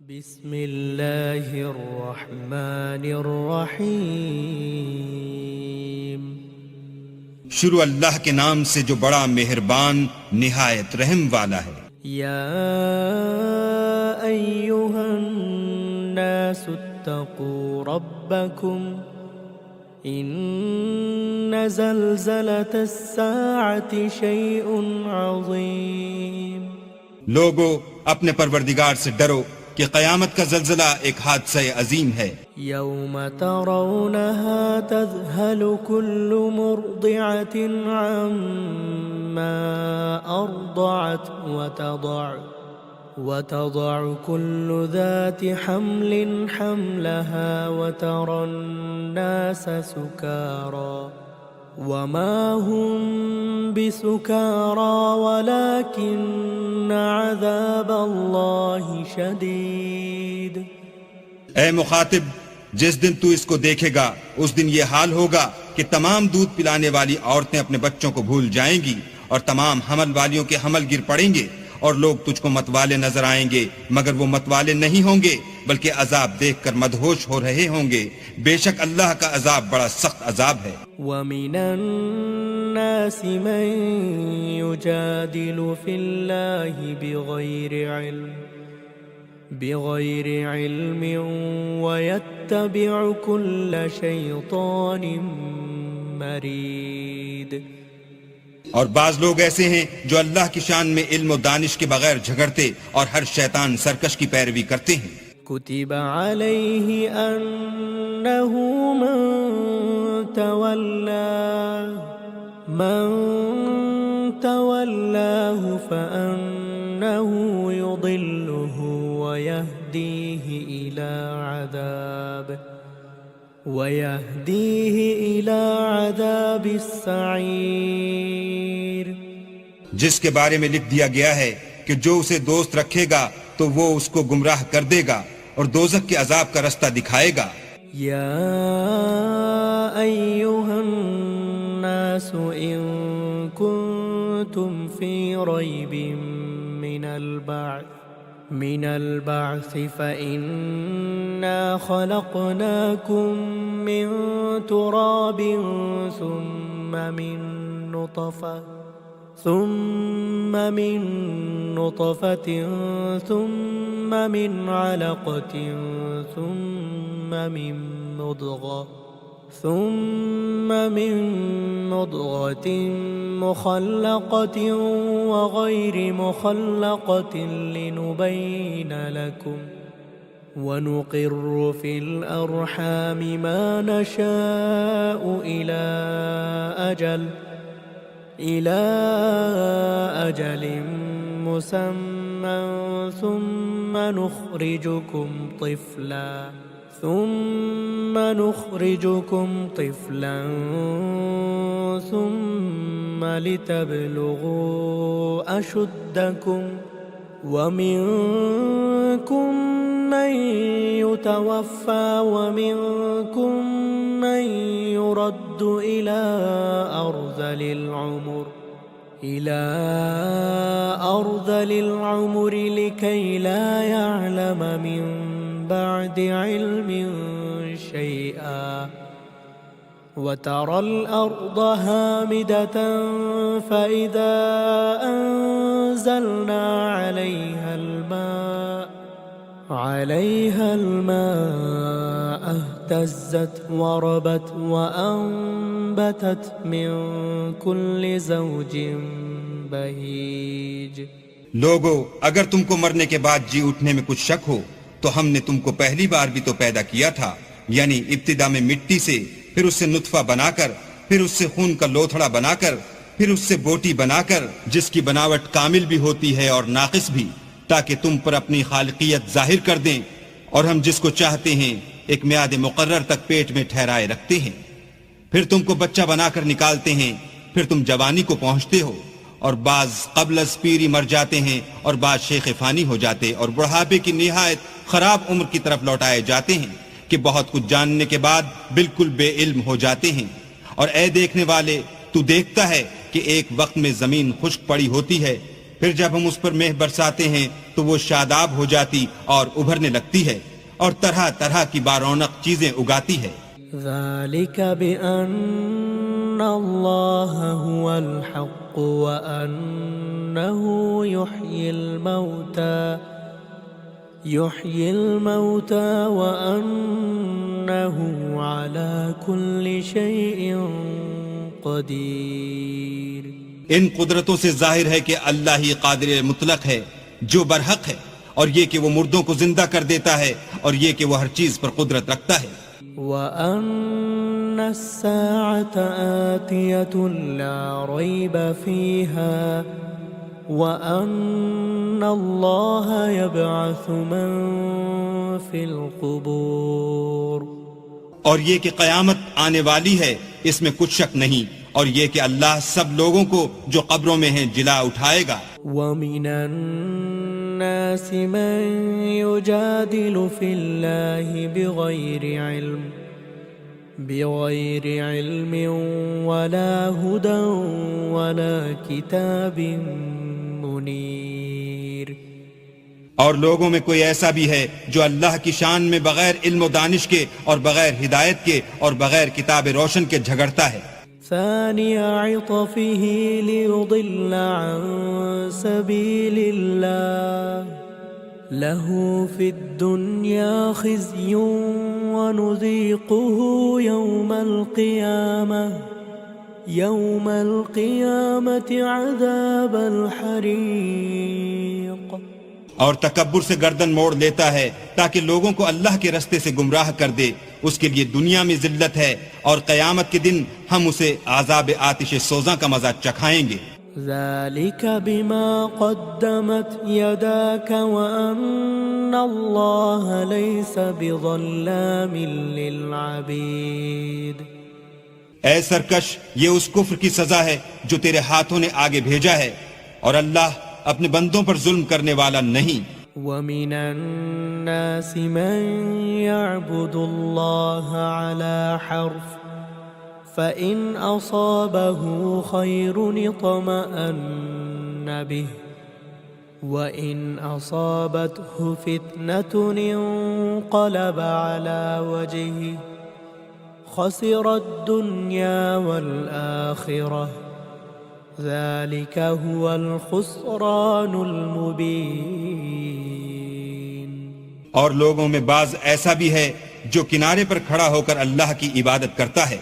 بسم اللہ الرحمن الرحیم شروع اللہ کے نام سے جو بڑا مہربان نہایت رحم والا ہے۔ یا ایہا الناس اتقوا ربکم ان زلزلۃ الساعۃ شیء عظیم۔ لوگو اپنے پروردگار سے ڈرو کہ قیامت کا زلزلہ ایک حادثہ عظیم ہے۔ یوم ترونها تذہل کل مرضعۃ عما ارضعت وتضع كل ذات حمل حملها وترى الناس سكارى وما هم بسكارى ولكن عذاب الله شديد۔ اے مخاطب، جس دن تو اس کو دیکھے گا اس دن یہ حال ہوگا کہ تمام دودھ پلانے والی عورتیں اپنے بچوں کو بھول جائیں گی اور تمام حمل والیوں کے حمل گر پڑیں گے، اور لوگ تجھ کو متوالے نظر آئیں گے مگر وہ متوالے نہیں ہوں گے بلکہ عذاب دیکھ کر مدہوش ہو رہے ہوں گے۔ بے شک اللہ کا عذاب بڑا سخت عذاب ہے۔ وَمِنَ النَّاسِ مَن يُجَادِلُ فِي اللَّهِ بِغَيْرِ عِلْمٍ وَيَتَّبِعُ كُلَّ شَيْطَانٍ مَرِيدٍ۔ اور بعض لوگ ایسے ہیں جو اللہ کی شان میں علم و دانش کے بغیر جھگڑتے اور ہر شیطان سرکش کی پیروی کرتے ہیں۔ كتب عليه أنه من تولاه فأنه يضله ويهديه إلى عذاب السعير۔ جس کے بارے میں لکھ دیا گیا ہے کہ جو اسے دوست رکھے گا تو وہ اس کو گمراہ کر دے گا اور دوزخ کے عذاب کا رستہ دکھائے گا۔ یا ایہا الناس ان کنتم فی ریب من البعث فإنا خلقناکم من تراب ثم من نطفة ثم من علقة ثم من مضغة مخلقة وغير مخلقة لنبين لكم ونقر في الأرحام ما نشاء إلى أجل مسمى ثم نخرجكم طفلا ثم لتبلغوا أشدكم ومنكم من يتوفى ومنكم من يرد إلى أرذل العمر لكي لا يعلم من بعد علم شيئا وترى الأرض هامدة فإذا أنزلنا عليها الماء اهتزت وربت وأنبتت من كل زوج بهيج۔ لوگو اگر تم کو مرنے کے بعد جی اٹھنے میں کچھ شک ہو تو ہم نے تم کو پہلی بار بھی تو پیدا کیا تھا، یعنی ابتدا میں مٹی سے، پھر اس سے نطفہ بنا کر، پھر اس سے خون کا لوتھڑا بنا کر، پھر اس سے بوٹی بنا کر، جس کی بناوٹ کامل بھی ہوتی ہے اور ناقص بھی، تاکہ تم پر اپنی خالقیت ظاہر کر دیں، اور ہم جس کو چاہتے ہیں ایک میعاد مقرر تک پیٹ میں ٹھہرائے رکھتے ہیں، پھر تم کو بچہ بنا کر نکالتے ہیں، پھر تم جوانی کو پہنچتے ہو، اور بعض قبل از پیری مر جاتے ہیں اور بعض شیخ فانی ہو جاتے اور بڑھاپے کی نہایت خراب عمر کی طرف لوٹائے جاتے ہیں کہ بہت کچھ جاننے کے بعد بالکل بے علم ہو جاتے ہیں۔ اور اے دیکھنے والے، تو دیکھتا ہے کہ ایک وقت میں زمین خشک پڑی ہوتی ہے، پھر جب ہم اس پر مہ برساتے ہیں تو وہ شاداب ہو جاتی اور ابھرنے لگتی ہے اور طرح طرح کی بارونق چیزیں اگاتی ہے۔ ذلك بأن الله هو الحق وأنه يحيي الموتى وأنه على كل شيء قدير۔ ان قدرتوں سے ظاہر ہے کہ اللہ ہی قادر مطلق ہے جو برحق ہے، اور یہ کہ وہ مردوں کو زندہ کر دیتا ہے، اور یہ کہ وہ ہر چیز پر قدرت رکھتا ہے۔ وَأَنَّ السَّاعَةَ آتِيَةٌ لَا رَيْبَ فِيهَا وَأَنَّ اللَّهَ يَبْعَثُ مَن فِي الْقُبُورِ، اور یہ کہ قیامت آنے والی ہے اس میں کچھ شک نہیں، اور یہ کہ اللہ سب لوگوں کو جو قبروں میں ہیں جلا اٹھائے گا۔ وَمِنَ النَّاسِ مَن يُجَادِلُ فِي اللَّهِ بغير علم ولا هدى ولا كتاب منير۔ اور لوگوں میں کوئی ایسا بھی ہے جو اللہ کی شان میں بغیر علم و دانش کے اور بغیر ہدایت کے اور بغیر کتاب روشن کے جھگڑتا ہے۔ ثاني عطفه ليضل عن سبيل الله له في الدنيا خزي ونذيقه يوم القيامة عذاب الحريق۔ اور تکبر سے گردن موڑ لیتا ہے تاکہ لوگوں کو اللہ کے رستے سے گمراہ کر دے، اس کے لیے دنیا میں ذلت ہے، اور قیامت کے دن ہم اسے عذاب آتش سوزاں کا مزہ چکھائیں گے۔ ذلك بما قدمت يداك وأن الله ليس بظلام للعبيد۔ اے سرکش، یہ اس کفر کی سزا ہے جو تیرے ہاتھوں نے آگے بھیجا ہے، اور اللہ اپنے بندوں پر ظلم کرنے والا نہیں۔ وَمِنَ النَّاسِ مَن يَعْبُدُ اللَّهَ عَلَى حَرْفٍ فَإِنْ أَصَابَهُ خَيْرٌ اطْمَأَنَّ بِهِ وَإِنْ أَصَابَتْهُ فِتْنَةٌ انقَلَبَ عَلَى وَجْهِهِ خَسِرَ الدُّنْيَا وَالْآخِرَةَ ذَلِكَ هُوَ الْخُسْرَانُ الْمُبِينُ۔ اور لوگوں میں بعض ایسا بھی ہے جو کنارے پر کھڑا ہو کر اللہ کی عبادت کرتا ہے،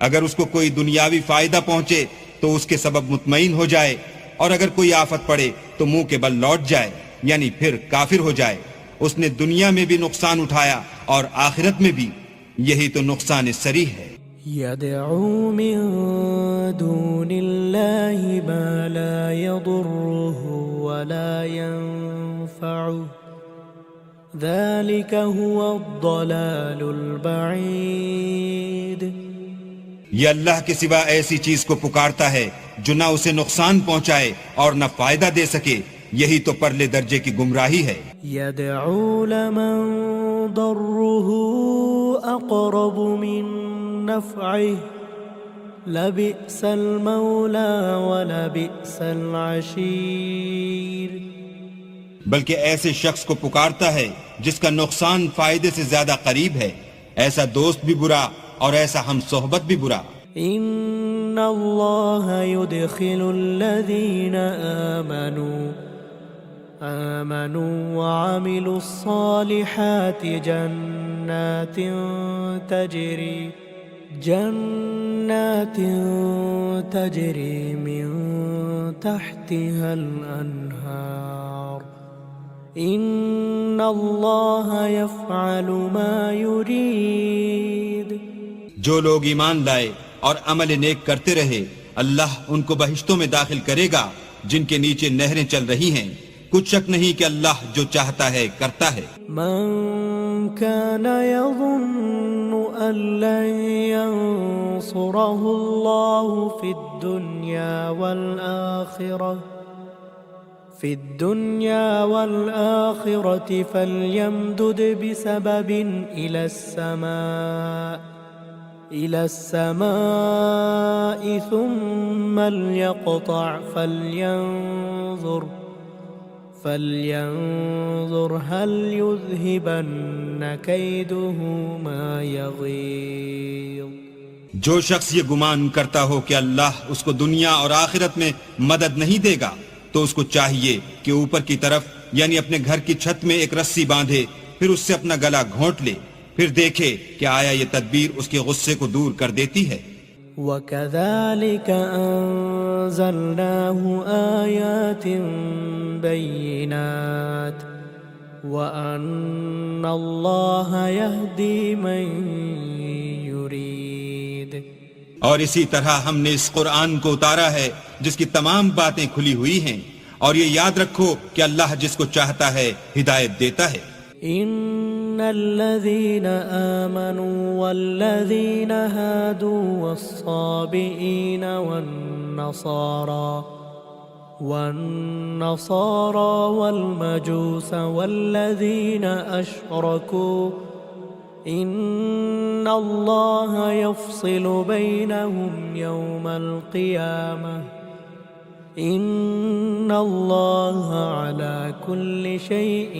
اگر اس کو کوئی دنیاوی فائدہ پہنچے تو اس کے سبب مطمئن ہو جائے، اور اگر کوئی آفت پڑے تو منہ کے بل لوٹ جائے، یعنی پھر کافر ہو جائے۔ اس نے دنیا میں بھی نقصان اٹھایا اور آخرت میں بھی، یہی تو نقصان صریح ہے۔ يدعو من دون الله ما لا يضره ولا ينفعه ذلك هو الضلال البعيد۔ یہ اللہ کے سوا ایسی چیز کو پکارتا ہے جو نہ اسے نقصان پہنچائے اور نہ فائدہ دے سکے، یہی تو پرلے درجے کی گمراہی ہے۔ يدعو لمن ضره أقرب من نفعه لبئس المولى ولبئس العشير۔ بلکہ ایسے شخص کو پکارتا ہے جس کا نقصان فائدے سے زیادہ قریب ہے، ایسا دوست بھی برا اور ایسا ہم صحبت بھی برا۔ ان اللہ يدخل الذین آمنوا وعملوا الصالحات جنات تجری من تحتها الانہار ان اللہ یفعل ما یرید۔ جو لوگ ایمان لائے اور عمل نیک کرتے رہے، اللہ ان کو بہشتوں میں داخل کرے گا جن کے نیچے نہریں چل رہی ہیں، کچھ شک نہیں کہ اللہ جو چاہتا ہے کرتا ہے۔ من كان يظن أن لن ينصره الله في الدنيا والآخرة فليمدد بسبب إلى السماء ثم ليقطع فلينظر هل يذهبن كيده ما يغيظ. جو شخص یہ گمان کرتا ہو کہ اللہ اس کو دنیا اور آخرت میں مدد نہیں دے گا تو اس کو چاہیے کہ اوپر کی طرف یعنی اپنے گھر کی چھت میں ایک رسی باندھے، پھر اس سے اپنا گلا گھونٹ لے، پھر دیکھے کہ آیا یہ تدبیر اس کے غصے کو دور کر دیتی ہے. وَكَذَلِكَ أَنزَلْنَاهُ آيَاتٍ بَيِّنَاتٍ وَأَنَّ اللَّهَ يَهْدِي مَن يُرِيدُ. اور اسی طرح ہم نے اس قرآن کو اتارا ہے جس کی تمام باتیں کھلی ہوئی ہیں، اور یہ یاد رکھو کہ اللہ جس کو چاہتا ہے ہدایت دیتا ہے. إن الذين آمنوا والذين هادوا والصابئين والنصارى والمجوس والذين أشركوا إن الله يفصل بينهم يوم القيامة إن الله على كل شيء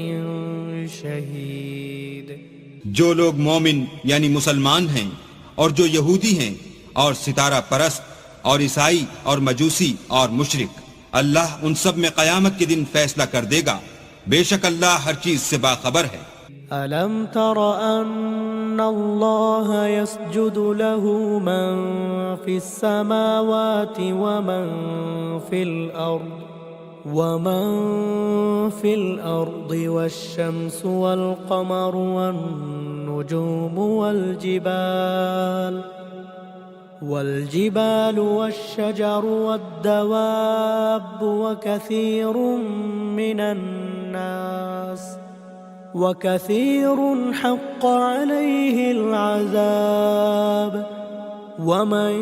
شهيد. جو لوگ مومن یعنی مسلمان ہیں اور جو یہودی ہیں اور ستارہ پرست اور عیسائی اور مجوسی اور مشرک، اللہ ان سب میں قیامت کے دن فیصلہ کر دے گا. بے شک اللہ ہر چیز سے باخبر ہے. أَلَمْ تَرَ أَنَّ اللَّهَ يَسْجُدُ لَهُ مَن فِي السَّمَاوَاتِ وَمَن فِي الْأَرْضِ وَالشَّمْسُ وَالْقَمَرُ وَالنُّجُومُ وَالْجِبَالُ وَالشَّجَرُ وَالدَّوَابُّ وَكَثِيرٌ حَقَّ عَلَيْهِ الْعَذَابُ وَمَن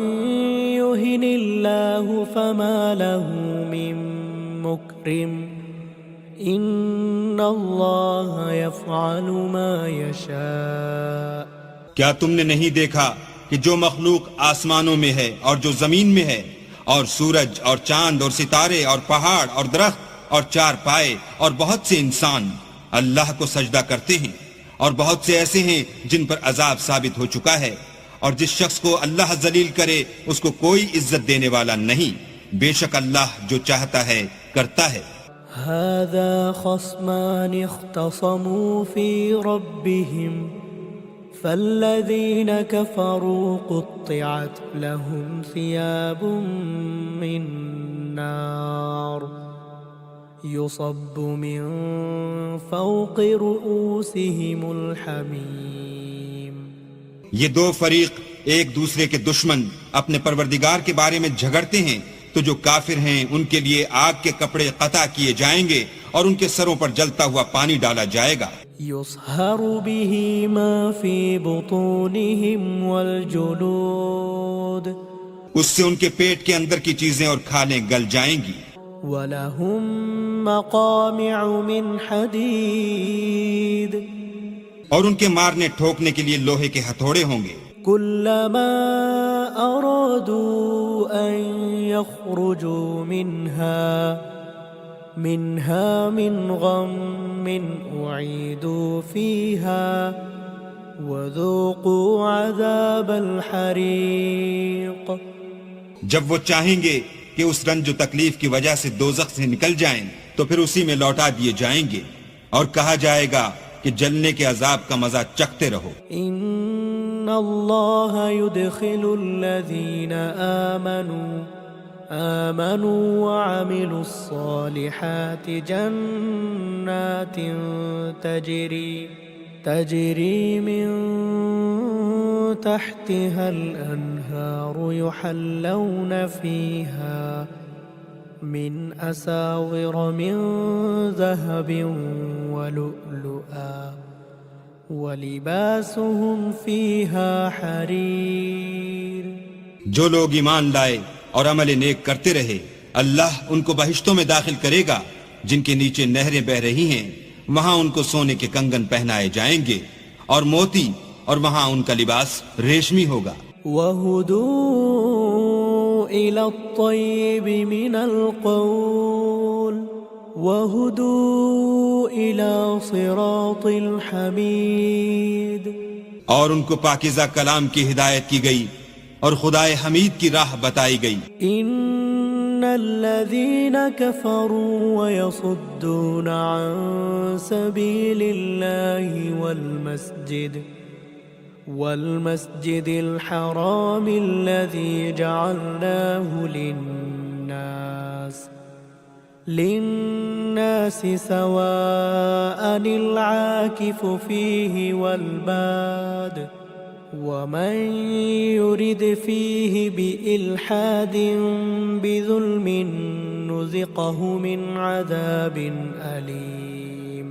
يُهِنِ اللَّهُ فَمَا لَهُ مِن مُّكْرِمٍ إِنَّ اللَّهَ يَفْعَلُ مَا يَشَاءُ. کیا تم نے نہیں دیکھا کہ جو مخلوق آسمانوں میں ہے اور جو زمین میں ہے، اور سورج اور چاند اور ستارے اور پہاڑ اور درخت اور چار پائے اور بہت سے انسان اللہ کو سجدہ کرتے ہیں، اور بہت سے ایسے ہیں جن پر عذاب ثابت ہو چکا ہے، اور جس شخص کو اللہ ذلیل کرے اس کو کوئی عزت دینے والا نہیں. بے شک اللہ جو چاہتا ہے کرتا ہے. هذا خصمان اختصموا في ربهم فالذين كفروا قطعت لهم ثياب من نار يصب من فوق رؤوسهم الحميم. یہ دو فریق ایک دوسرے کے دشمن اپنے پروردگار کے بارے میں جھگڑتے ہیں، تو جو کافر ہیں ان کے لیے آگ کے کپڑے قطع کیے جائیں گے اور ان کے سروں پر جلتا ہوا پانی ڈالا جائے گا. يصهر به ما في بطونهم والجلود. اس سے ان کے پیٹ کے اندر کی چیزیں اور کھالیں گل جائیں گی. وَلَهُم مَّقَامِعُ مِنْ حَدِيدٍ. اور ان کے مارنے ٹھوکنے کے لیے لوہے کے ہتھوڑے ہوں گے. كُلَّمَا أَرَادُوا أَن يَخْرُجُوا مِنْهَا مِنْ غَمٍّ أُعِيدُوا فِيهَا وَذُوقُوا عَذَابَ الْحَرِيقِ. جب وہ چاہیں گے کہ اس رنج و تکلیف کی وجہ سے دوزخ سے نکل جائیں تو پھر اسی میں لوٹا دیے جائیں گے، اور کہا جائے گا کہ جلنے کے عذاب کا مزہ چکھتے رہو. ان اللہ يدخل الذین آمنوا وعملوا الصالحات جنات تجری من تحتها الانہار يحلون فيها من أساور من ذهب ولؤلؤا ولباسهم فيها حرير. جو لوگ ایمان لائے اور عمل نیک کرتے رہے، اللہ ان کو بہشتوں میں داخل کرے گا جن کے نیچے نہریں بہ رہی ہیں، وہاں ان کو سونے کے کنگن پہنائے جائیں گے اور موتی، اور وہاں ان کا لباس ریشمی ہوگا. وَهُدُوا إِلَى الطَّيِّبِ مِنَ الْقَوْلِ وهدوا إلى صراط الحميد. اور ان کو پاکیزہ کلام کی ہدایت کی گئی اور خدائے حمید کی راہ بتائی گئی. إن الذين كفروا ويصدون عن سبيل الله والمسجد الحرام الذي جعلناه للناس سواء العاكف فيه والباد ومن يرد فيه بإلحاد بظلم نذقه من عذاب أليم.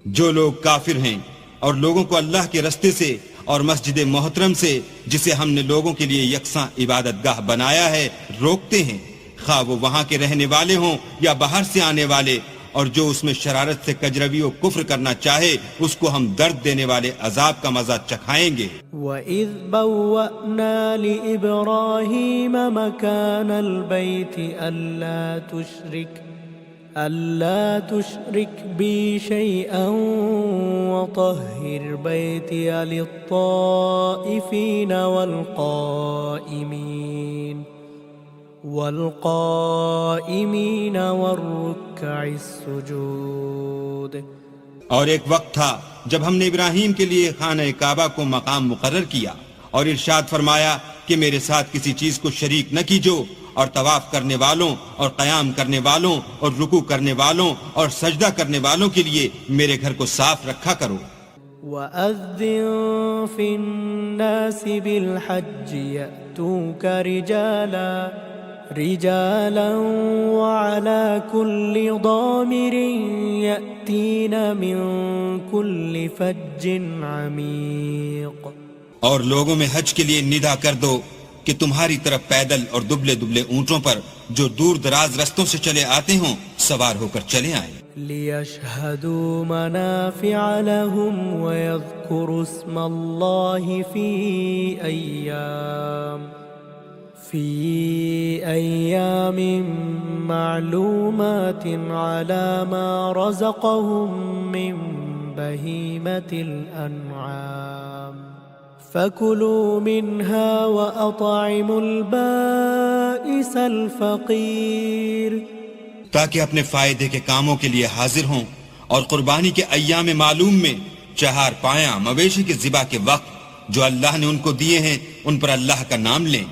جو لوگ کافر ہیں اور لوگوں کو اللہ کے رستے سے اور مسجد محترم سے جسے ہم نے لوگوں کے لیے یکساں عبادت گاہ بنایا ہے روکتے ہیں، خواہ وہ وہاں کے رہنے والے ہوں یا باہر سے آنے والے، اور جو اس میں شرارت سے کجروی و کفر کرنا چاہے اس کو ہم درد دینے والے عذاب کا مزہ چکھائیں گے. وَإِذْ بَوَّأْنَا لِإِبْرَاهِيمَ مَكَانَ الْبَيْتِ أَلَّا تُشْرِكْ بِي شَيْئًا وَطَهِّرْ بَيْتِيَ لِلطَّائِفِينَ والقائمين والركع السجود. اور ایک وقت تھا جب ہم نے ابراہیم کے لیے خانہ کعبہ کو مقام مقرر کیا اور ارشاد فرمایا کہ میرے ساتھ کسی چیز کو شریک نہ کیجو، اور طواف کرنے والوں اور قیام کرنے والوں اور رکوع کرنے والوں اور سجدہ کرنے والوں کے لیے میرے گھر کو صاف رکھا کرو. وَأَذِّن فِي النَّاسِ بِالْحَجِّ يَأْتُوكَ رجالا وعلى كل ضامر يأتين من كل فج عميق. اور لوگوں میں حج کے لیے ندا کر دو کہ تمہاری طرف پیدل اور دبلے دبلے اونٹوں پر جو دور دراز رستوں سے چلے آتے ہوں سوار ہو کر چلے آئیں. لِيَشْهَدُوا مَنَافِعَ لَهُمْ وَيَذْكُرُوا اسْمَ اللَّهِ في أيام معلومات على ما رزقهم من بهيمة الأنعام فكلوا منها وأطعموا البائس الفقير. تاکہ اپنے فائدے کے کاموں کے لیے حاضر ہوں اور قربانی کے ایام معلوم میں چہار پایاں مویشی کے ذبح کے وقت جو اللہ نے ان کو دیے ہیں ان پر اللہ کا نام لیں،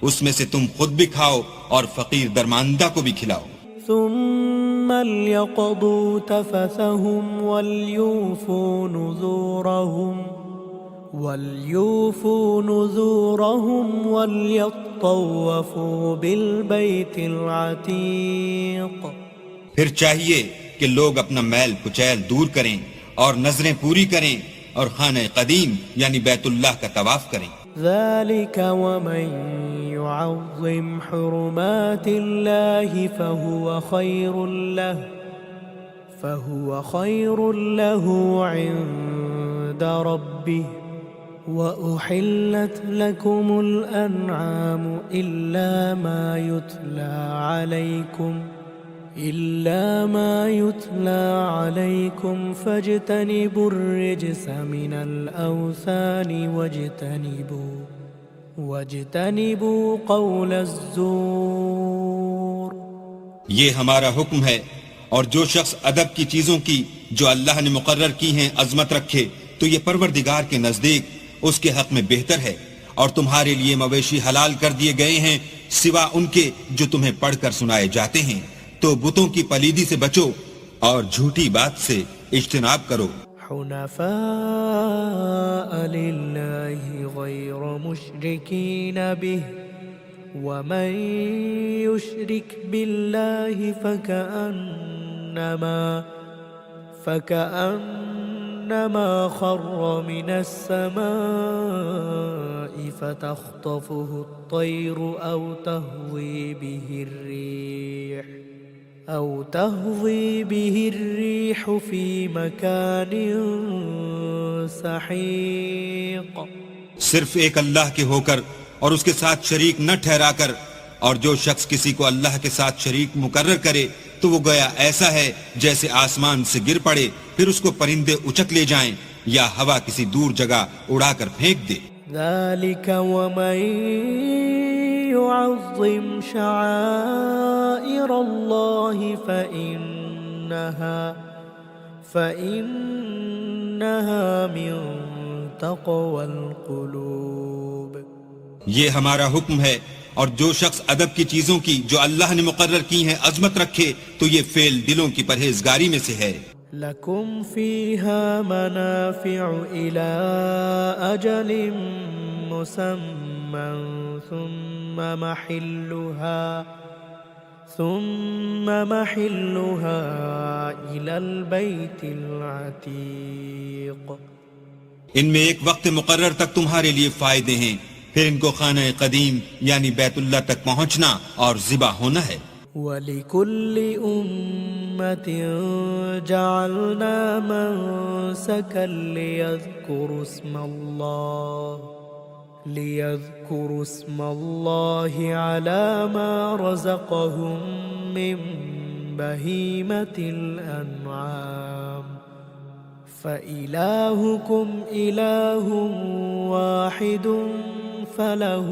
اس میں سے تم خود بھی کھاؤ اور فقیر درماندہ کو بھی کھلاؤ. ثم ليقضوا تفثهم وليوفوا نذورهم وليطوفوا بالبيت العتيق. پھر چاہیے کہ لوگ اپنا میل کچیل دور کریں اور نظریں پوری کریں اور خانہ قدیم یعنی بیت اللہ کا طواف کریں. ذلك ومن يعظم حرمات الله فهو خير له عند ربه وأحلت لكم الأنعام إلا ما يتلى عليكم فاجتنبوا الرجس من الأوثان واجتنبوا قول الزور. یہ ہمارا حکم ہے، اور جو شخص ادب کی چیزوں کی جو اللہ نے مقرر کی ہیں عظمت رکھے تو یہ پروردگار کے نزدیک اس کے حق میں بہتر ہے. اور تمہارے لیے مویشی حلال کر دیے گئے ہیں سوا ان کے جو تمہیں پڑھ کر سنائے جاتے ہیں، تو بتوں کی پلیدی سے بچو اور جھوٹی بات سے اجتناب کرو. حنفاء لله غير مشركين به ومن يشرك بالله فكأنما خر من السماء فتخطفه الطير أو تهوي به الريح في مكان سحيق. صرف ایک اللہ کے ہو کر اور اس کے ساتھ شریک نہ ٹھہرا کر، اور جو شخص کسی کو اللہ کے ساتھ شریک مقرر کرے تو وہ گویا ایسا ہے جیسے آسمان سے گر پڑے پھر اس کو پرندے اچک لے جائیں یا ہوا کسی دور جگہ اڑا کر پھینک دے. ذلك ومن يعظم شعائر الله فإنها من تقوى القلوب. یہ ہمارا حکم ہے، اور جو شخص ادب کی چیزوں کی جو اللہ نے مقرر کی ہیں عظمت رکھے تو یہ فعل دلوں کی پرہیزگاری میں سے ہے. لكم فيها منافع إلى أجل مسمى ثم محلها إلى البيت العتيق. ان میں ایک وقت مقرر تک تمہارے لیے فائدے ہیں، پھر ان کو خانہ قدیم یعنی بیت اللہ تک پہنچنا اور ذبح ہونا ہے. وَلِكُلِّ أُمَّةٍ جَعَلْنَا مَنسَكًا لِيَذْكُرُوا اسْمَ اللَّهِ عَلَى مَا رَزَقَهُم مِّن بَهِيمَةِ الْأَنْعَامِ فَإِلَٰهُكُمْ إِلَٰهٌ وَاحِدٌ فَلَهُ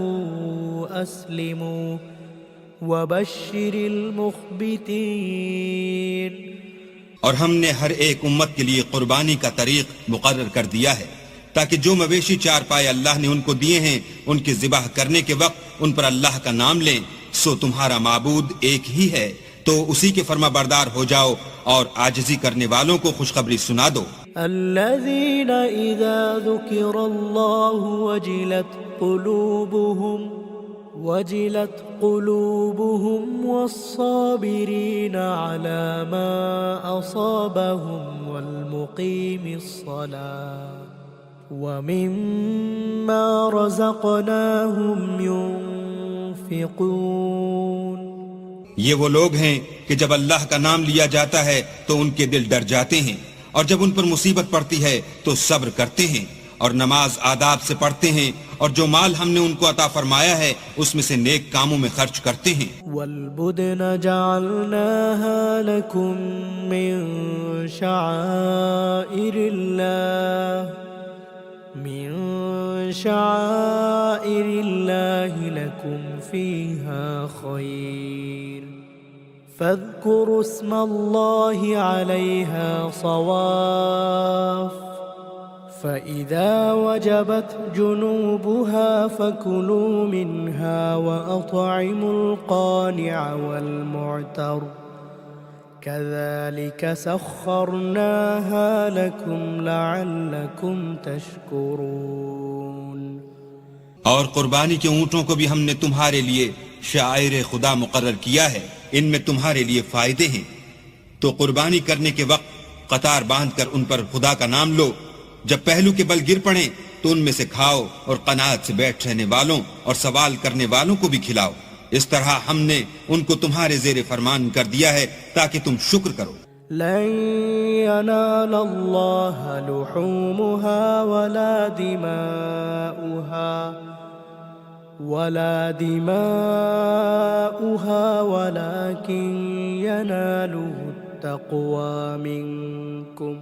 أَسْلِمُوا وَبَشِّرِ الْمُخْبِتِينَ. اور ہم نے ہر ایک امت کے لیے قربانی کا طریق مقرر کر دیا ہے تاکہ جو مویشی چار پائے اللہ نے ان کو دیے ہیں ان کے ذبح کرنے کے وقت ان پر اللہ کا نام لیں. سو تمہارا معبود ایک ہی ہے تو اسی کے فرما بردار ہو جاؤ اور عاجزی کرنے والوں کو خوشخبری سنا دو. الذين إذا ذكر الله وجلت قلوبهم والصابرين على ما أصابهم والمقيم الصلاة ومما رزقناهم ينفقون. یہ وہ لوگ ہیں کہ جب اللہ کا نام لیا جاتا ہے تو ان کے دل ڈر جاتے ہیں، اور جب ان پر مصیبت پڑتی ہے تو صبر کرتے ہیں اور نماز آداب سے پڑھتے ہیں، اور جو مال ہم نے ان کو عطا فرمایا ہے اس میں سے نیک کاموں میں خرچ کرتے ہیں. والبدن جعلناها لكم من شعائر الله لكم فيها خير فاذكروا اسم الله عليها صواف فإذا وجبت جنوبها فكلوا منها وأطعموا القانع والمعتر كذلك سخرناها لكم لعلكم تشكرون. اور قربانی کے اونٹوں کو بھی ہم نے تمہارے لیے شعائر خدا مقرر کیا ہے، ان میں تمہارے لیے فائدے ہیں. تو قربانی کرنے کے وقت قطار باندھ کر ان پر خدا کا نام لو، جب پہلو کے بل گر پڑیں تو ان میں سے کھاؤ اور قناعت سے بیٹھ رہنے والوں اور سوال کرنے والوں کو بھی کھلاؤ. اس طرح ہم نے ان کو تمہارے زیر فرمان کر دیا ہے تاکہ تم شکر کرو. لن ينال الله لحومها ولا دماؤها ولكن يناله التقوى منكم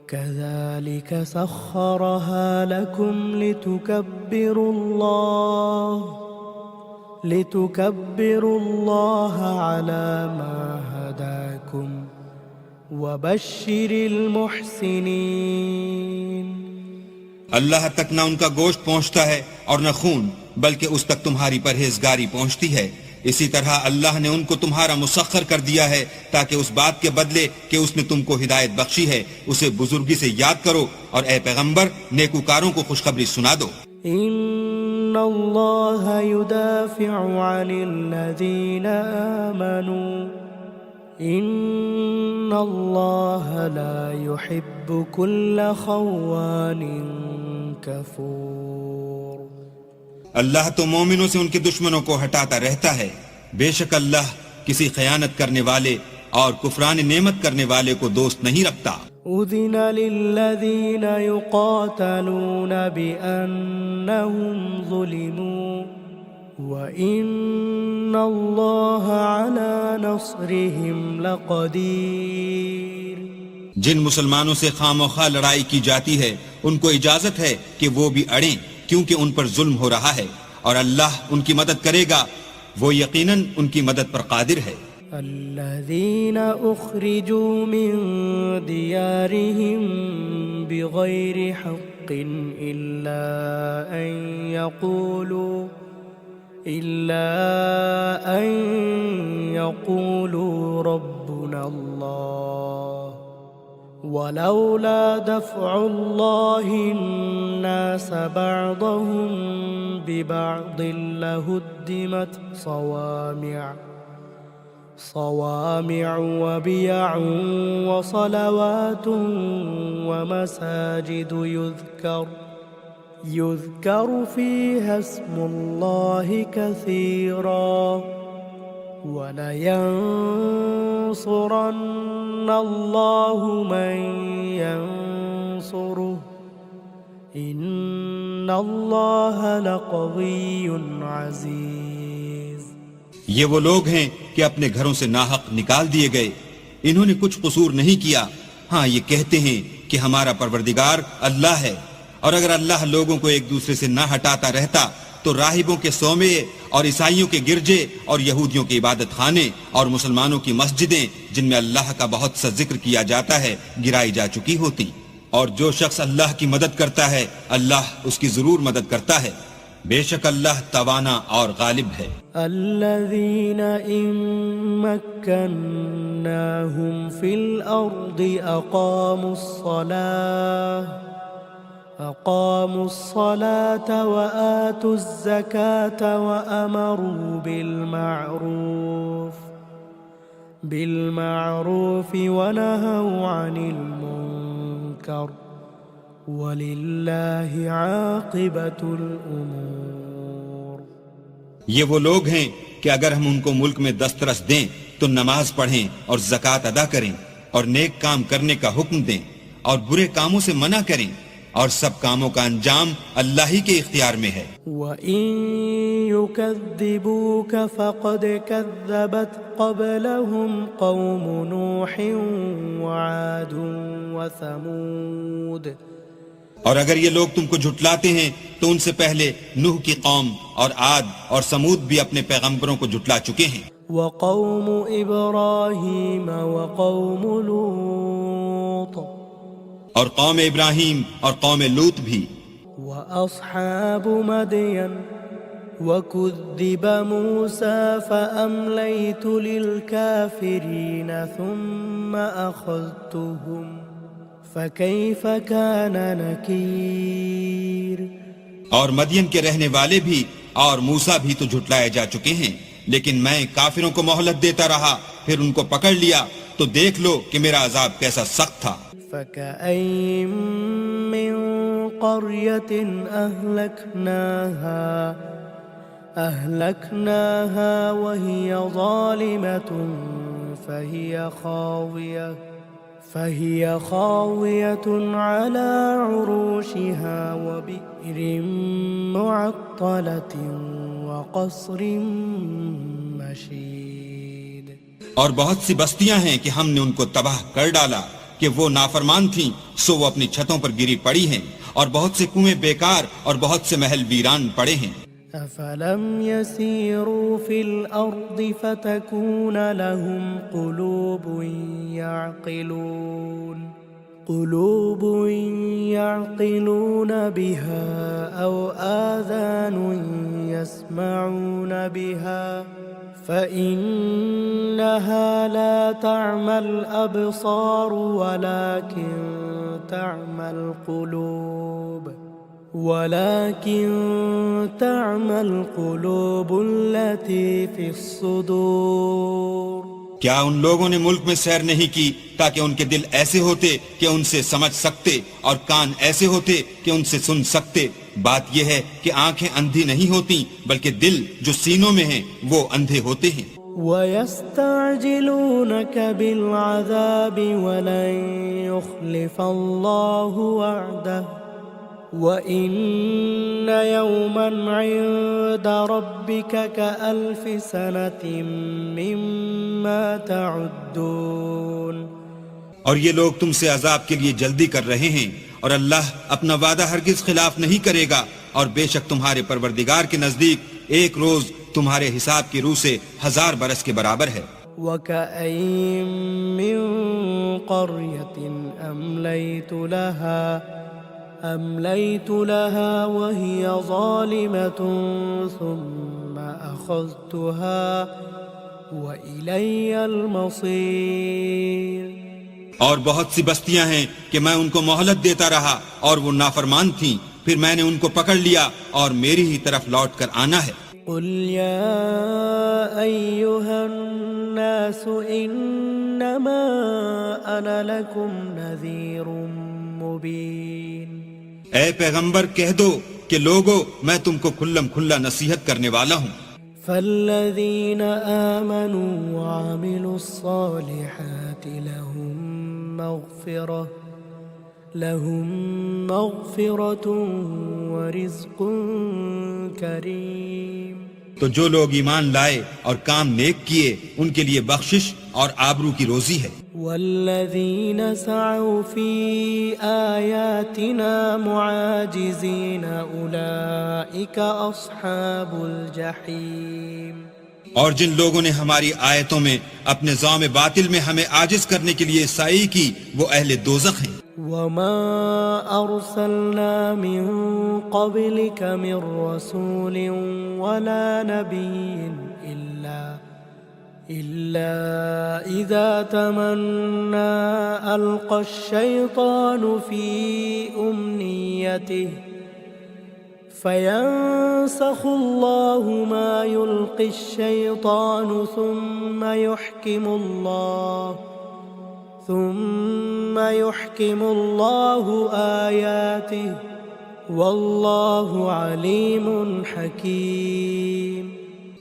كذلك سخرها لكم لتكبروا الله على ما هداكم وبشر المحسنين. اللہ تک نہ ان کا گوشت پہنچتا ہے اور نہ خون، بلکہ اس تک تمہاری پرہیزگاری پہنچتی ہے. اسی طرح اللہ نے ان کو تمہارا مسخر کر دیا ہے تاکہ اس بات کے بدلے کہ اس نے تم کو ہدایت بخشی ہے اسے بزرگی سے یاد کرو، اور اے پیغمبر نیکوکاروں کو خوشخبری سنا دو. ان اللہ يدافع عن الذین آمنوا ان اللہ لا يحب كل خوان کفور. اللہ تو مومنوں سے ان کے دشمنوں کو ہٹاتا رہتا ہے، بے شک اللہ کسی خیانت کرنے والے اور کفران نعمت کرنے والے کو دوست نہیں رکھتا. اذن للذین یقاتلون بأنہم ظلموا وَإِنَّ اللَّهَ عَلَى نَصْرِهِمْ لَقَدِيرٌ۔ جن مسلمانوں سے خواہ مخواہ لڑائی کی جاتی ہے ان کو اجازت ہے کہ وہ بھی اڑیں، کیونکہ ان پر ظلم ہو رہا ہے، اور اللہ ان کی مدد کرے گا، وہ یقیناً ان کی مدد پر قادر ہے۔ الذين أخرجوا من ديارهم بغير حق إلا أن يقولوا ربنا الله ولولا دفع الله الناس بعضهم ببعض لهدمت صوامع وبيع وصلوات ومساجد يذكر فيها اسم الله كثيرا ولينصرن الله من ينصره إن الله لقوي عزيز۔ یہ وہ لوگ ہیں کہ اپنے گھروں سے ناحق نکال دیے گئے، انہوں نے کچھ قصور نہیں کیا، ہاں یہ کہتے ہیں کہ ہمارا پروردگار اللہ ہے، اور اگر اللہ لوگوں کو ایک دوسرے سے نہ ہٹاتا رہتا تو راہبوں کے صومعے اور عیسائیوں کے گرجے اور یہودیوں کے عبادت خانے اور مسلمانوں کی مسجدیں جن میں اللہ کا بہت سا ذکر کیا جاتا ہے گرائی جا چکی ہوتی، اور جو شخص اللہ کی مدد کرتا ہے اللہ اس کی ضرور مدد کرتا ہے، بے شک اللہ توانا اور غالب ہے۔ الذين إن مكناهم في الأرض أقاموا الصلاة وآتوا الزكاة وأمروا بالمعروف ونهوا عن المنكر وَلِلَّهِ عَاقِبَةُ الْأُمُورِ۔ یہ وہ لوگ ہیں کہ اگر ہم ان کو ملک میں دسترس دیں تو نماز پڑھیں اور زکوٰۃ ادا کریں اور نیک کام کرنے کا حکم دیں اور برے کاموں سے منع کریں، اور سب کاموں کا انجام اللہ ہی کے اختیار میں ہے۔ وَإِن يُكَذِّبُوكَ فَقَدْ كَذَّبَتْ قَبْلَهُمْ قَوْمُ نُوحٍ وَعَادٌ وَثَمُودَ۔ اور اگر یہ لوگ تم کو جھٹلاتے ہیں تو ان سے پہلے نوح کی قوم اور عاد اور سمود بھی اپنے پیغمبروں کو جھٹلا چکے ہیں۔ وَقَوْمُ إِبْرَاهِيمَ وَقَوْمُ لُوطٍ، اور قوم ابراہیم اور قوم لوط بھی۔ وَأَصْحَابُ مَدْيَنَ وَكُذِّبَ مُوسَى فَأَمْلَيْتُ لِلْكَافِرِينَ ثُمَّ أَخَذْتُهُمْ فَكَيْفَ كَانَ نَكِيرِ۔ اور مدین کے رہنے والے بھی اور موسیٰ بھی تو جھٹلائے جا چکے ہیں، لیکن میں کافروں کو مہلت دیتا رہا، پھر ان کو پکڑ لیا، تو دیکھ لو کہ میرا عذاب کیسا سخت تھا۔ فَكَأَيِّن مِّن قَرْيَةٍ أَهْلَكْنَاهَا وَهِيَ ظَالِمَةٌ فهي خاوية على عروشها وبئر معطلة وقصر مشيد۔ اور بہت سی بستیاں ہیں کہ ہم نے ان کو تباہ کر ڈالا کہ وہ نافرمان تھیں، سو وہ اپنی چھتوں پر گری پڑی ہیں، اور بہت سے کنویں بیکار اور بہت سے محل ویران پڑے ہیں۔ أفلم يسيروا في الأرض فتكون لهم قلوب يعقلون بها أو آذان يسمعون بها فإنها لا تعمى الأبصار ولكن تعمى القلوب التي في الصدور۔ کیا ان لوگوں نے ملک میں سیر نہیں کی تاکہ ان کے دل ایسے ہوتے کہ ان سے سمجھ سکتے اور کان ایسے ہوتے کہ ان سے سن سکتے؟ بات یہ ہے کہ آنکھیں اندھی نہیں ہوتی بلکہ دل جو سینوں میں ہیں وہ اندھے ہوتے ہیں۔ وَيَسْتَعْجِلُونَكَ بِالْعَذَابِ وَلَن يُخْلِفَ اللَّهُ وَعْدَهُ وَإِنَّ يَوْمًا عِندَ رَبِّكَ كَأَلْفِ سَنَةٍ مِّمَّا تَعُدُّونَ۔ اور یہ لوگ تم سے عذاب کے لیے جلدی کر رہے ہیں، اور اللہ اپنا وعدہ ہرگز خلاف نہیں کرے گا، اور بے شک تمہارے پروردگار کے نزدیک ایک روز تمہارے حساب کی روح سے 1000 برس کے برابر ہے۔ وَكَأَيِّن مِّن قَرْيَةٍ أَمْلَيْتُ لَهَا وَهِيَ ظَالِمَةٌ ثُمَّ أَخَذْتُهَا وَإِلَيَّ الْمَصِيرُ۔ اور بہت سی بستیاں ہیں کہ میں ان کو مہلت دیتا رہا اور وہ نافرمان تھیں، پھر میں نے ان کو پکڑ لیا اور میری ہی طرف لوٹ کر آنا ہے۔ قُلْ يَا أَيُّهَا النَّاسُ إِنَّمَا أَنَا لَكُمْ نَذِيرٌ مُبِينٌ۔ اے پیغمبر کہہ دو کہ لوگو میں تم کو کھلم کھلا نصیحت کرنے والا ہوں۔ فَالَّذِينَ آمَنُوا وَعَمِلُوا الصَّالِحَاتِ لَهُمْ مَغْفِرَةٌ وَرِزْقٌ كَرِيمٌ۔ تو جو لوگ ایمان لائے اور کام نیک کیے ان کے لیے بخشش اور آبرو کی روزی ہے۔ وَالَّذِينَ سَعَوْا فِي آيَاتِنَا مُعَاجِزِينَ أُولَئِكَ أَصْحَابُ الْجَحِيمِ۔ اور جن لوگوں نے ہماری آیتوں میں اپنے ظلم باطل میں ہمیں عاجز کرنے کے لیے سعی کی وہ اہل دوزخ ہیں۔ وَمَا أَرْسَلْنَا مِن قَبْلِكَ مِن رَّسُولٍ وَلَا نَبِيٍّ إِلَّا إِذَا تَمَنَّى أَلْقَى الشَّيْطَانُ فِي أُمْنِيَّتِهِ فَيَنسَخُ اللَّهُ مَا يُلْقِي الشَّيْطَانُ ثُمَّ يُحْكِمُ اللَّهُ آيَاتِهِ وَاللَّهُ عَلِيمٌ حَكِيمٌ۔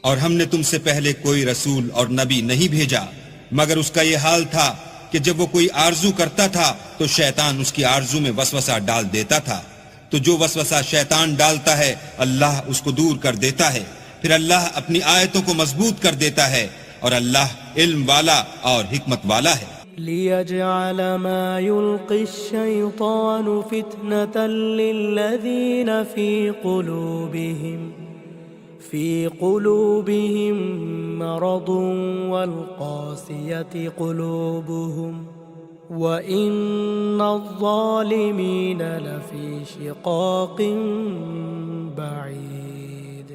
اور ہم نے تم سے پہلے کوئی رسول اور نبی نہیں بھیجا مگر اس کا یہ حال تھا کہ جب وہ کوئی آرزو کرتا تھا تو شیطان اس کی آرزو میں وسوسہ ڈال دیتا تھا، تو جو وسوسہ شیطان ڈالتا ہے اللہ اس کو دور کر دیتا ہے، پھر اللہ اپنی آیتوں کو مضبوط کر دیتا ہے، اور اللہ علم والا اور حکمت والا ہے۔ لِيَجْعَلَ مَا يُلْقِي الشَّيْطَانُ فِتْنَةً لِّلَّذِينَ في قلوبهم مرض والقاسية قلوبهم وإن الظالمين لفي شقاق بعيد۔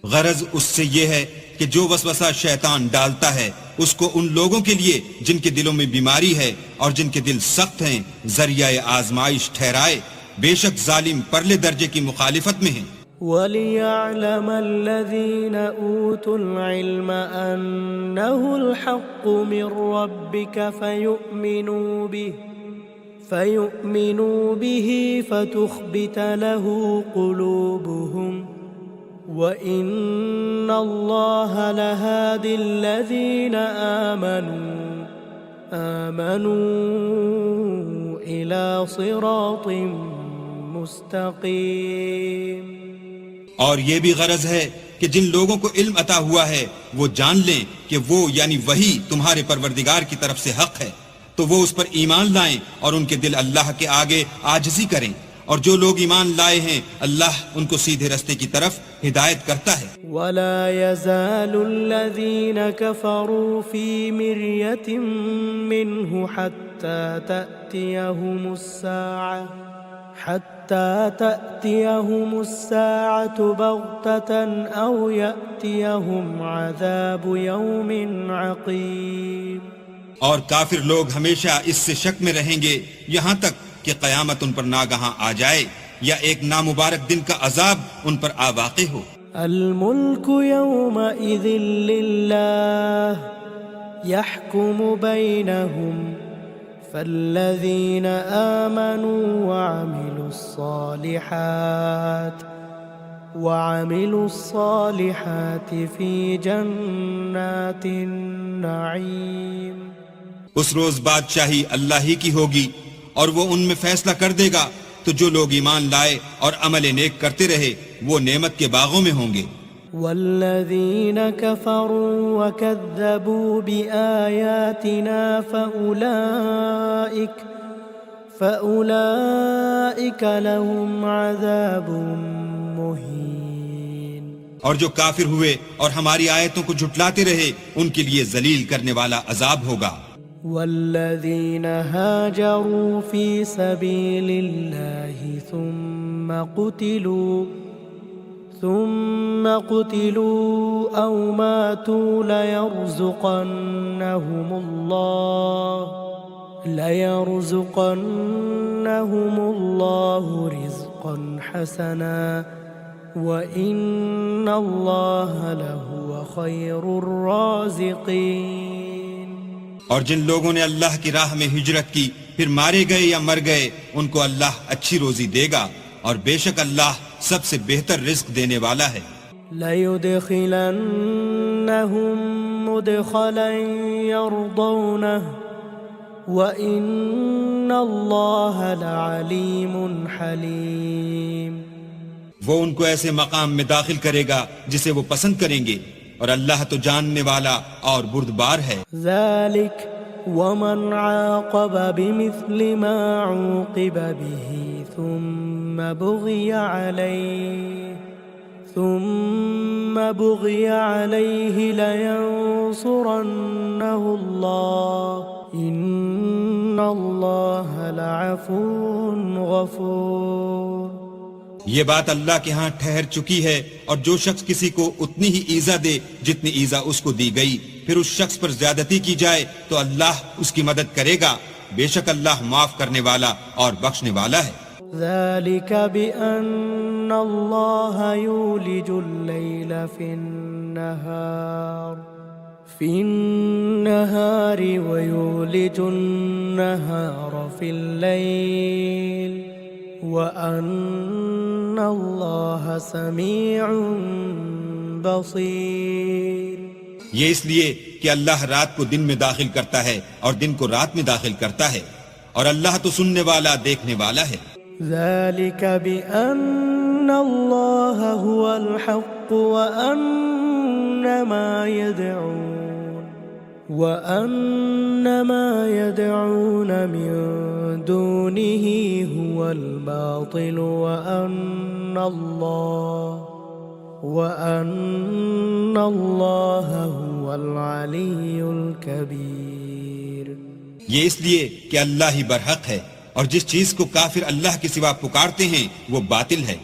غرض اس سے یہ ہے کہ جو وسوسہ شیطان ڈالتا ہے اس کو ان لوگوں کے لیے جن کے دلوں میں بیماری ہے اور جن کے دل سخت ہیں ذریعہ آزمائش ٹھہرائے، بے شک ظالم پرلے درجے کی مخالفت میں ہیں۔ وَلِيَعْلَمَ الَّذِينَ أُوتُوا الْعِلْمَ أَنَّهُ الْحَقُّ مِنْ رَبِّكَ فَيُؤْمِنُوا بِهِ فَتُخْبِتَ لَهُ قُلُوبُهُمْ وَإِنَّ اللَّهَ لَهَادِ الَّذِينَ آمَنُوا إِلَى صِرَاطٍ مُسْتَقِيمٍ۔ اور یہ بھی غرض ہے کہ جن لوگوں کو علم عطا ہوا ہے وہ جان لیں کہ وہ یعنی وہی تمہارے پروردگار کی طرف سے حق ہے، تو وہ اس پر ایمان لائیں اور ان کے دل اللہ کے آگے عاجزی کریں، اور جو لوگ ایمان لائے ہیں اللہ ان کو سیدھے رستے کی طرف ہدایت کرتا ہے۔ وَلَا يَزَالُ الَّذِينَ كَفَرُوا فِي مِرْيَةٍ مِّنْهُ حَتَّى تَأْتِيَهُمُ السَّاعَةُ بَغْتَةً أَوْ يَأْتِيَهُمْ عَذَابُ يَوْمٍ عَقِيمٍ۔ اور کافر لوگ ہمیشہ اس سے شک میں رہیں گے یہاں تک کہ قیامت ان پر ناگہاں آ جائے یا ایک نامبارک دن کا عذاب ان پر آ واقع ہو۔ الملک یومئذ للہ یحکم بینہم فالذین آمنوا وعملوا الصالحات فی جنات النعیم۔ اس روز بادشاہی اللہ ہی کی ہوگی اور وہ ان میں فیصلہ کر دے گا تو جو لوگ ایمان لائے اور عمل نیک کرتے رہے وہ نعمت کے باغوں میں ہوں گے. والذين كفروا وكذبوا بآياتنا فأولئك لهم عذاب مهين. اور جو کافر ہوئے اور ہماری آیتوں کو جھٹلاتے رہے ان کے لیے ذلیل کرنے والا عذاب ہوگا. والذين هاجروا في سبيل الله ثم قتلوا أو ماتوا ليرزقنهم الله رزقا حسنا وإن الله لهو خير الرازقين. اور جن لوگوں نے اللہ کی راہ میں ہجرت کی پھر مارے گئے یا مر گئے ان کو اللہ اچھی روزی دے گا اور بے شک اللہ سب سے بہتر رزق دینے والا ہے. لَيُدْخِلَنَّهُمْ مُدْخَلًا يَرْضَوْنَهُ وَإِنَّ اللَّهَ لَعَلِيمٌ حَلِيمٌ. وہ ان کو ایسے مقام میں داخل کرے گا جسے وہ پسند کریں گے اور اللہ تو جاننے والا اور بردبار ہے. ذَلِكَ وَمَنْ عَاقَبَ بِمِثْلِ مَا عُوقِبَ بِهِ ثُمَّ بُغِيَ عَلَيْهِ لَيَنصُرَنَّهُ اللَّهُ إِنَّ اللَّهَ لَعَفُوٌّ غَفُورٌ. یہ بات اللہ کے ہاں ٹھہر چکی ہے اور جو شخص کسی کو اتنی ہی ایذا دے جتنی ایذا اس کو دی گئی پھر اس شخص پر زیادتی کی جائے تو اللہ اس کی مدد کرے گا. بے شک اللہ معاف کرنے والا اور بخشنے والا ہے. ذَلِكَ بِأَنَّ اللَّهَ يُولِجُ اللَّيْلَ فِي النَّهَارِ وَيُولِجُ النَّهَارَ فِي اللَّيْلِ وَأَنَّ اللَّهَ سَمِيعٌ بَصِيرٌ. یہ اس لیے کہ اللہ رات کو دن میں داخل کرتا ہے اور دن کو رات میں داخل کرتا ہے اور اللہ تو سننے والا دیکھنے والا ہے. ذَلِكَ بِأَنَّ اللَّهَ هُوَ الْحَقُّ وَأَنَّ مَا يَدْعُونَ مِن دُونِهِ هُوَ الْبَاطِلُ وَأَنَّ اللَّهَ هُوَ الْعَلِيُّ الْكَبِيرُ. یہ اس لیے کہ اللہ ہی برحق ہے اور جس چیز کو کافر اللہ کے سوا پکارتے ہیں وہ باطل ہے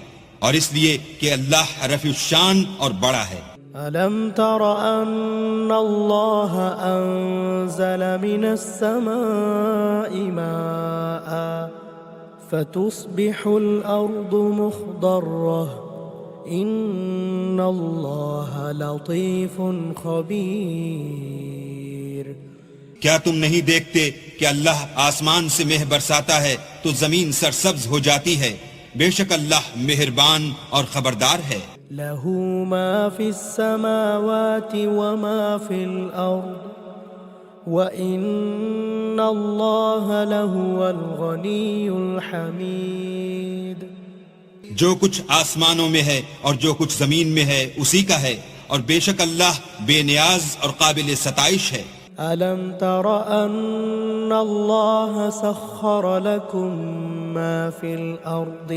اور اس لیے کہ اللہ رفیع الشان اور بڑا ہے. أَلَمْ تَرَ أَنَّ اللَّهَ أَنزَلَ مِنَ السَّمَاءِ مَاءً فَتُصْبِحُ الْأَرْضُ مُخْضَرَّةً إِنَّ اللَّهَ لَطِيفٌ خَبِيرٌ. کیا تم نہیں دیکھتے کہ اللہ آسمان سے مہ برساتا ہے تو زمین سرسبز ہو جاتی ہے. بے شک اللہ مہربان اور خبردار ہے. لَهُ مَا فِي السَّمَاوَاتِ وَمَا فِي الْأَرْضِ وَإِنَّ اللَّهَ لَهُوَ الْغَنِيُّ الْحَمِيدُ. جو کچھ آسمانوں میں ہے اور جو کچھ زمین میں ہے اسی کا ہے اور بے شک اللہ بے نیاز اور قابل ستائش ہے. أَلَمْ تَرَ أَنَّ اللَّهَ سَخَّرَ لَكُم مَّا فِي الْأَرْضِ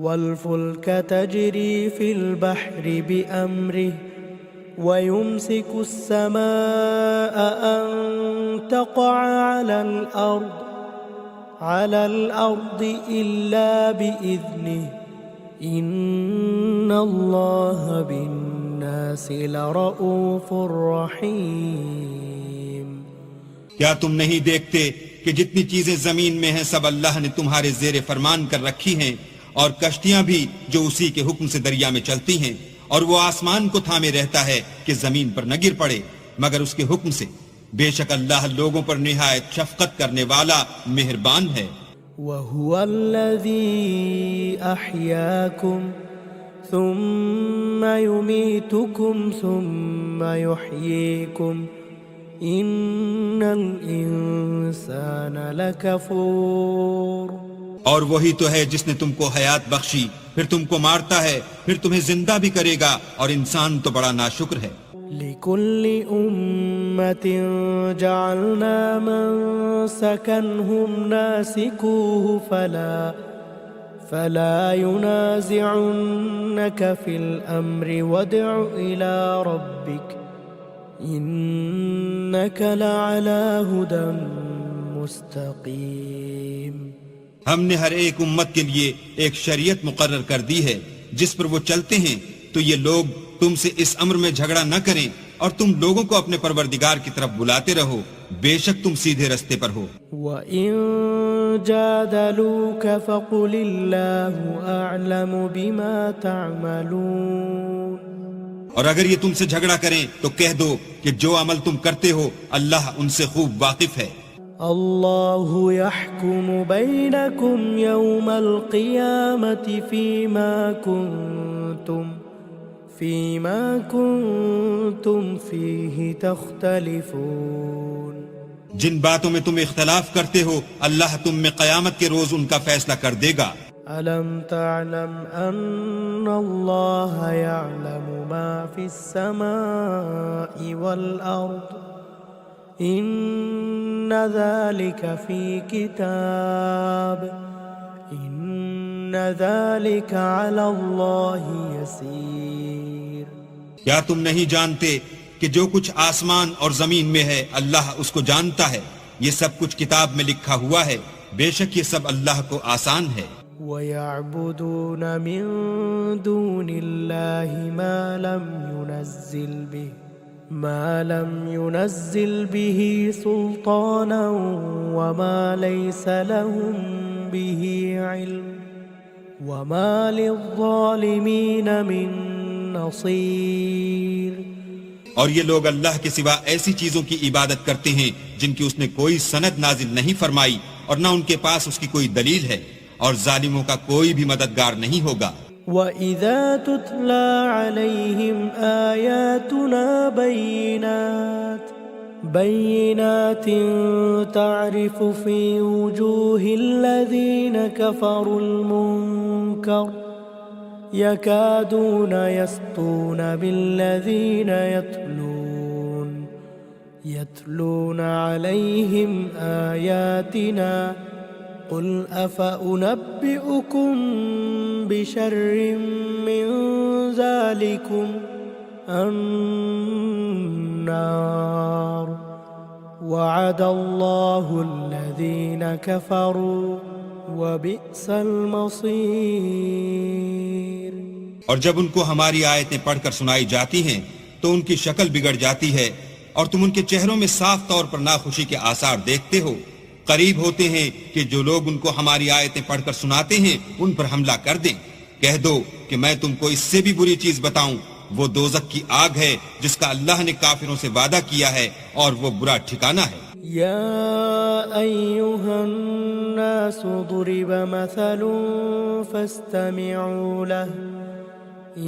وَالْفُلْكَ تَجْرِي فِي الْبَحْرِ بِأَمْرِهِ وَيُمْسِكُ السَّمَاءَ أَن تَقَعَ عَلَى الْأَرْضِ إِلَّا بِإِذْنِهِ إِنَّ اللَّهَ بِالنَّاسِ لَرَءُوفٌ رَحِيمٌ. کیا تم نہیں دیکھتے کہ جتنی چیزیں زمین میں ہیں سب اللہ نے تمہارے زیر فرمان کر رکھی ہیں اور کشتیاں بھی جو اسی کے حکم سے دریا میں چلتی ہیں اور وہ آسمان کو تھامے رہتا ہے کہ زمین پر نہ گر پڑے مگر اس کے حکم سے. بے شک اللہ لوگوں پر نہایت شفقت کرنے والا مہربان ہے. وَهُوَ الَّذِي أَحْيَاكُمْ ثُمَّ يُمِيتُكُمْ ثُمَّ يُحْيِيكُمْ إن الإنسان لكفور اور وہی تو ہے جس نے تم کو حیات بخشی، پھر تم کو مارتا ہے، پھر تمہیں زندہ بھی کرے گا، اور انسان تو بڑا ناشکر ہے۔ لكل أمة جعلنا منسكا هم ناسكوه فلا ينازعنك في الأمر وادع إلى ربك إنك لعلى هدى مستقيم۔ ہم نے ہر ایک امت کے لیے ایک شریعت مقرر کر دی ہے جس پر وہ چلتے ہیں، تو یہ لوگ تم سے اس امر میں جھگڑا نہ کریں، اور تم لوگوں کو اپنے پروردگار کی طرف بلاتے رہو، بے شک تم سیدھے رستے پر ہو۔ وَإِن جَادَلُوكَ فَقُلِ اللَّهُ أَعْلَمُ بِمَا تَعْمَلُونَ، اور اگر یہ تم سے جھگڑا کریں تو کہہ دو کہ جو عمل تم کرتے ہو اللہ ان سے خوب واقف ہے۔ اللہ يحكم بينكم يوم القيامة فيما كنتم فيه تختلفون۔ جن باتوں میں تم اختلاف کرتے ہو اللہ تم میں قیامت کے روز ان کا فیصلہ کر دے گا۔ ألم تعلم أن الله يعلم ما في السماء والأرض إن ذلك في كتاب إن ذلك على الله يسير۔ کیا تم نہیں جانتے کہ جو کچھ آسمان اور زمین میں ہے اللہ اس کو جانتا ہے، یہ سب کچھ کتاب میں لکھا ہوا ہے، بے شک یہ سب اللہ کو آسان ہے۔ وَيَعْبُدُونَ مِن دُونِ اللَّهِ ما لم ينزل به سلطانا وما ليس لهم به علم وما للظالمين من نصير۔ اور یہ لوگ اللہ کے سوا ایسی چیزوں کی عبادت کرتے ہیں جن کی اس نے کوئی سند نازل نہیں فرمائی، اور نہ ان کے پاس اس کی کوئی دلیل ہے، اور ظالموں کا کوئی بھی مددگار نہیں ہوگا۔ وَإِذَا تُتْلَى عَلَيْهِمْ آيَاتُنَا بَيِّنَاتٍ تَعْرِفُ فِي وُجُوهِ الَّذِينَ كَفَرُوا الْمُنكَرَ يَكَادُونَ يَسْطُونَ بِالَّذِينَ يَتْلُونَ عَلَيْهِمْ آيَاتِنَا قُلْ أَفَأُنَبِّئُكُمْ بِشَرٍّ مِّن ذَلِكُمْ النَّارُ وَعَدَ اللَّهُ الَّذِينَ كَفَرُوا وَبِئْسَ الْمَصِيرُ۔ اور جب ان کو ہماری آیتیں پڑھ کر سنائی جاتی ہیں تو ان کی شکل بگڑ جاتی ہے، اور تم ان کے چہروں میں صاف طور پر ناخوشی کے آثار دیکھتے ہو۔ قریب ہوتے ہیں کہ جو لوگ ان کو ہماری آیتیں پڑھ کر سناتے ہیں ان پر حملہ کر دیں۔ کہہ دو کہ میں تم کو اس سے بھی بری چیز بتاؤں، وہ دوزخ کی آگ ہے جس کا اللہ نے کافروں سے وعدہ کیا ہے، اور وہ برا ٹھکانہ ہے۔ یا ایھا الناس ضرب مثل فاستمعوا له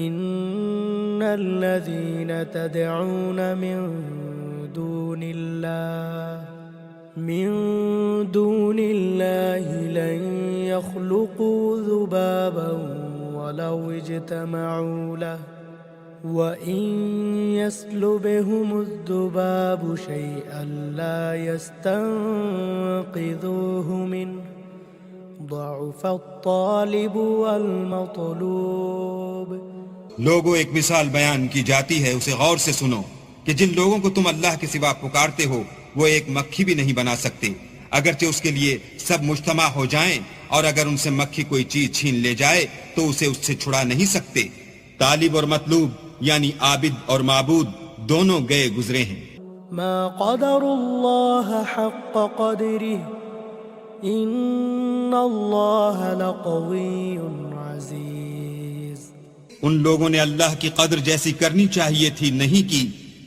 ان الذين تدعون من دون الله لن يخلقوا ذبابا ولو اجتمعوا له وإن يسلبهم الذباب شيئا لا يستنقذوه منه ضعف الطالب والمطلوب۔ لوگوں ایک مثال بیان کی جاتی ہے، اسے غور سے سنو کہ جن لوگوں کو تم اللہ کے سوا پکارتے ہو وہ ایک مکھی بھی نہیں بنا سکتے، اگرچہ اس کے لیے سب مجتمع ہو جائیں، اور اگر ان سے مکھی کوئی چیز چھین لے جائے تو اسے اس سے چھڑا نہیں سکتے۔ طالب اور مطلوب یعنی عابد اور معبود دونوں گئے گزرے ہیں۔ ما قدر اللہ حق قدره ان اللہ لقوی عزیز۔ ان لوگوں نے اللہ کی قدر جیسی کرنی چاہیے تھی نہیں کی،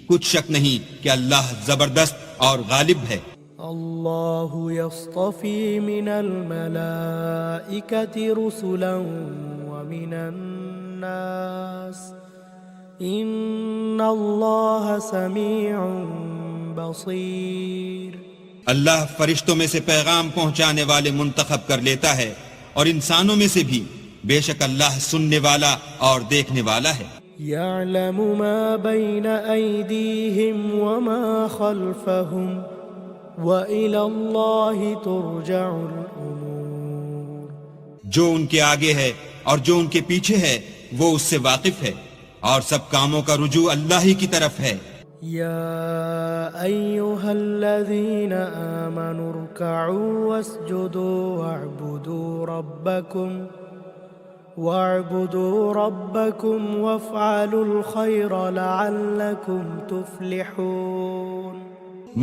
کچھ شک نہیں کہ اللہ زبردست اور غالب ہے۔ اللہ یصطفی من الملائکۃ رسلا ومن الناس ان اللہ سمیع بصير. اللہ فرشتوں میں سے پیغام پہنچانے والے منتخب کر لیتا ہے اور انسانوں میں سے بھی، بے شک اللہ سننے والا اور دیکھنے والا ہے. يعلم ما بين أيديهم وما خلفهم وإلى الله ترجع الأمور. جو ان کے آگے ہے اور جو ان کے پیچھے ہے وہ اس سے واقف ہے، اور سب کاموں کا رجوع اللہ ہی کی طرف ہے. يا أيها الذين آمنوا اركعوا واسجدوا واعبدوا ربكم وافعلوا الخير لعلكم تفلحون.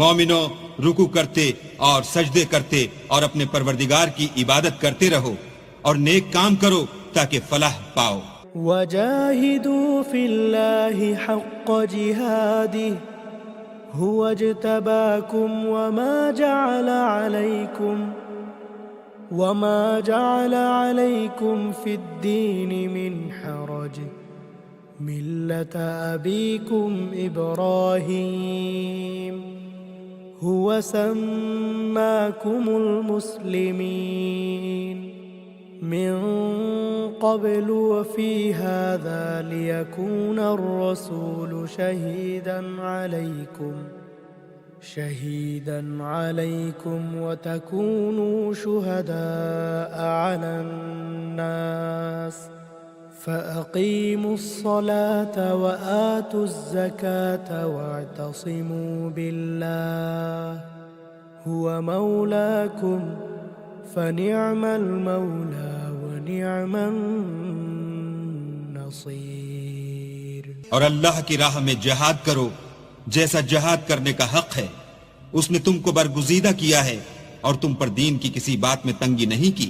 مومنو، رکوع کرتے اور سجدے کرتے اور اپنے پروردگار کی عبادت کرتے رہو اور نیک کام کرو تاکہ فلاح پاؤ. وجاهدوا في الله حق جهاده هو اجتباكم وما جعل عليكم في الدين من حرج ملة أبيكم إبراهيم هو سماكم المسلمين من قبل وفي هذا ليكون الرسول شهيدا عليكم وتكونوا شهداء على الناس فأقيموا الصلاة وآتوا الزكاة واعتصموا بالله هو مولاكم فنعم المولى ونعم النصير. اور اللہ کی راہ میں جہاد کرو جیسا جہاد کرنے کا حق ہے. اس نے تم کو برگزیدہ کیا ہے اور تم پر دین کی کسی بات میں تنگی نہیں کی.